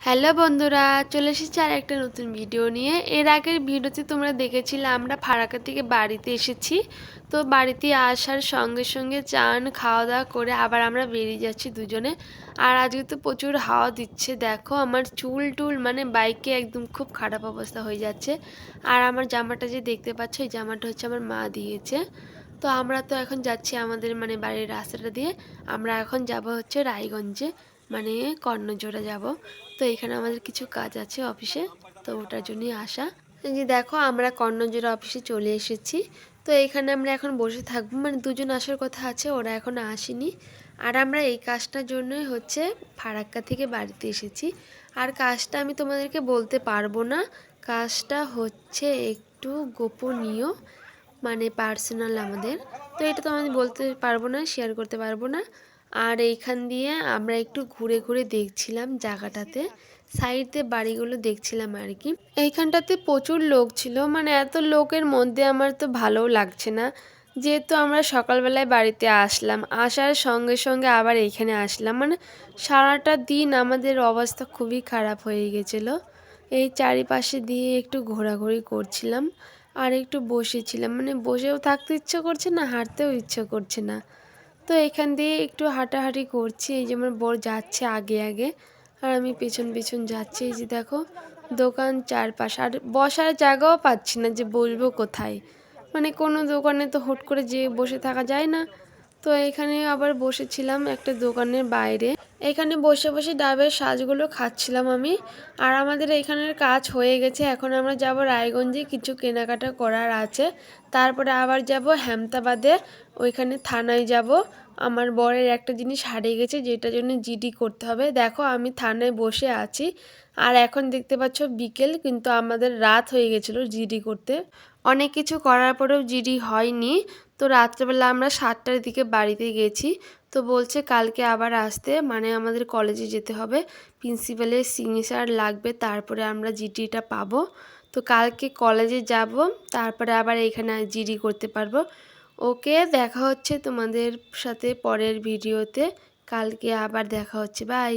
Hello বন্ধুরা, চলে এসেছি আর একটা নতুন ভিডিও নিয়ে। এর আগের ভিডিওতে তোমরা দেখেছিলে আমরা ফারাক্কা থেকে বাড়িতে এসেছি। তো বাড়িতে আসার সঙ্গে সঙ্গে চান খাওয়া দাওয়া করে আবার আমরা বেরিয়ে যাচ্ছি দুজনে। আর আজকে তো প্রচুর হাওয়া দিচ্ছে, দেখো আমার চুল টুল মানে বাইকে একদম খুব খারাপ অবস্থা হয়ে যাচ্ছে। আর আমার জামাটা যে দেখতে পাচ্ছ, এই জামাটা হচ্ছে আমার মা দিয়েছে। তো আমরা তো এখন যাচ্ছি আমাদের মানে বাড়ির রাস্তাটা দিয়ে। আমরা এখন যাব হচ্ছে রায়গঞ্জে, মানে কর্ণজোড়া যাব। তো এখানে আমাদের কিছু কাজ আছে অফিসে, তো ওটার জন্যই আসা। এই যে দেখো আমরা কর্ণজোড়া অফিসে চলে এসেছি। তো এখানে আমরা এখন বসে থাকবো, মানে দুজন আসার কথা আছে, ওরা এখন আসেনি। আর আমরা এই কাজটার জন্যই হচ্ছে ফারাক্কা থেকে বাড়িতে এসেছি। আর কাজটা আমি তোমাদেরকে বলতে পারবো না, কাজটা হচ্ছে একটু গোপনীয়, মানে পার্সোনাল আমাদের। তো এটা তো আমি বলতে পারবো না, শেয়ার করতে পারবো না। আর এইখান দিয়ে আমরা একটু ঘুরে ঘুরে দেখছিলাম জায়গাটাতে, সাইডে বাড়িগুলো দেখছিলাম আর কি। এইখানটাতে প্রচুর লোক ছিল, মানে এত লোকের মধ্যে আমার তো ভালোও লাগছে না। যেহেতু আমরা সকালবেলায় বাড়িতে আসলাম, আসার সঙ্গে সঙ্গে আবার এইখানে আসলাম, মানে সারাটা দিন আমাদের অবস্থা খুবই খারাপ হয়ে গেছিলো। এই চারিপাশে দিয়ে একটু ঘোরাঘুরি করছিলাম আর একটু বসেছিলাম, মানে বসেও থাকতে ইচ্ছে করছে না, হাঁটতেও ইচ্ছে করছে না। তো এখান দিয়ে একটু হাঁটাহাঁটি করছি, এই যে আমার বর যাচ্ছে আগে আগে আর আমি পেছন পেছন যাচ্ছি। এই যে দেখো দোকান চারপাশ, আর বসার জায়গাও পাচ্ছি না যে বসবো কোথায়, মানে কোনো দোকানে তো হুট করে যেয়ে বসে থাকা যায় না। তো এখানে আবার বসেছিলাম একটা দোকানের বাইরে, এখানে বসে বসে ডাবের শাঁসগুলো খাচ্ছিলাম আমি। আর আমাদের এখানের কাজ হয়ে গেছে, এখন আমরা যাব রায়গঞ্জে, কিছু কেনাকাটা করার আছে। তারপরে আবার যাব হেমতাবাদে, ওইখানে থানায় যাব। আমার বরের একটা জিনিস হারিয়ে গেছে, যেটার জন্য জিডি করতে হবে। দেখো আমি থানায় বসে আছি, আর এখন দেখতে পাচ্ছ বিকেল, কিন্তু আমাদের রাত হয়ে গেছিলো জিডি করতে। অনেক কিছু করার পরেও জিডি হয়নি। তো রাত্রেবেলা আমরা 7টার দিকে বাড়িতে গেছি। তো বলছে কালকে আবার আসতে, মানে আমাদের কলেজে যেতে হবে, প্রিন্সিপালের সিগনেচার লাগবে, তারপরে আমরা জিডিটা পাবো। তো কালকে কলেজে যাব, তারপরে আবার এখানে জিডি করতে পারবো। ওকে, দেখা হচ্ছে তোমাদের সাথে পরের ভিডিওতে, কালকে আবার দেখা হচ্ছে, বাই।